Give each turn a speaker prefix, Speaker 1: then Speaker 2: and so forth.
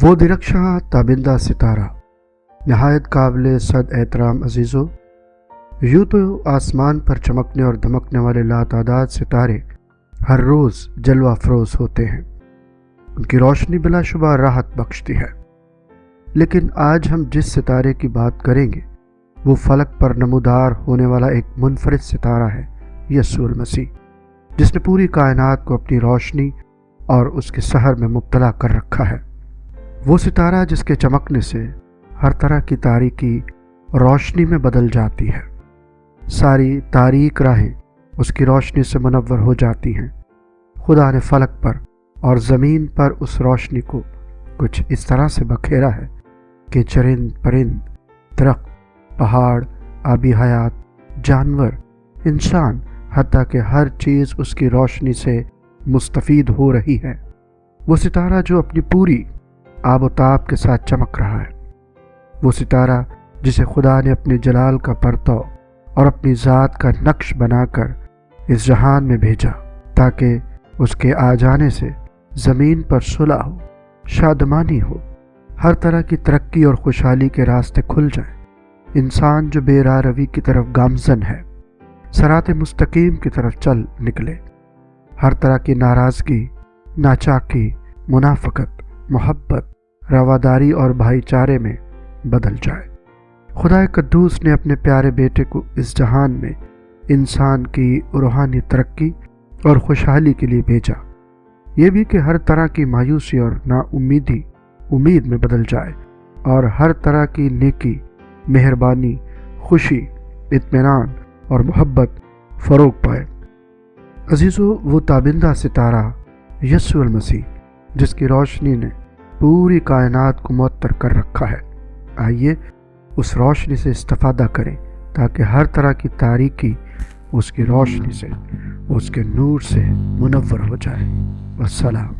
Speaker 1: وہ درخشاں تابندہ ستارہ، نہایت قابل صد احترام عزیزو، یوں تو آسمان پر چمکنے اور دمکنے والے لاتعداد ستارے ہر روز جلوہ افروز ہوتے ہیں، ان کی روشنی بلا شبہ راحت بخشتی ہے، لیکن آج ہم جس ستارے کی بات کریں گے وہ فلک پر نمودار ہونے والا ایک منفرد ستارہ ہے، یسوع المسیح، جس نے پوری کائنات کو اپنی روشنی اور اس کے سحر میں مبتلا کر رکھا ہے۔ وہ ستارہ جس کے چمکنے سے ہر طرح کی تاریکی روشنی میں بدل جاتی ہے، ساری تاریک راہیں اس کی روشنی سے منور ہو جاتی ہیں۔ خدا نے فلک پر اور زمین پر اس روشنی کو کچھ اس طرح سے بکھیرا ہے کہ چرند پرند، درخت، پہاڑ، آبی حیات، جانور، انسان، حتیٰ کہ ہر چیز اس کی روشنی سے مستفید ہو رہی ہے۔ وہ ستارہ جو اپنی پوری آب و تاب کے ساتھ چمک رہا ہے، وہ ستارہ جسے خدا نے اپنے جلال کا پرتو اور اپنی ذات کا نقش بنا کر اس جہان میں بھیجا تاکہ اس کے آ جانے سے زمین پر صلح ہو، شادمانی ہو، ہر طرح کی ترقی اور خوشحالی کے راستے کھل جائیں۔ انسان جو بے راہ روی کی طرف گامزن ہے، صراط مستقیم کی طرف چل نکلے، ہر طرح کی ناراضگی، ناچاکی، منافقت، محبت، رواداری اور بھائی چارے میں بدل جائے۔ خدا قدوس نے اپنے پیارے بیٹے کو اس جہان میں انسان کی روحانی ترقی اور خوشحالی کے لیے بھیجا، یہ بھی کہ ہر طرح کی مایوسی اور نا امیدی امید میں بدل جائے اور ہر طرح کی نیکی، مہربانی، خوشی، اطمینان اور محبت فروغ پائے۔ عزیزو، وہ تابندہ ستارہ یسوع المسیح جس کی روشنی نے پوری کائنات کو معطر کر رکھا ہے، آئیے اس روشنی سے استفادہ کریں تاکہ ہر طرح کی تاریکی اس کی روشنی سے، اس کے نور سے منور ہو جائے۔ والسلام۔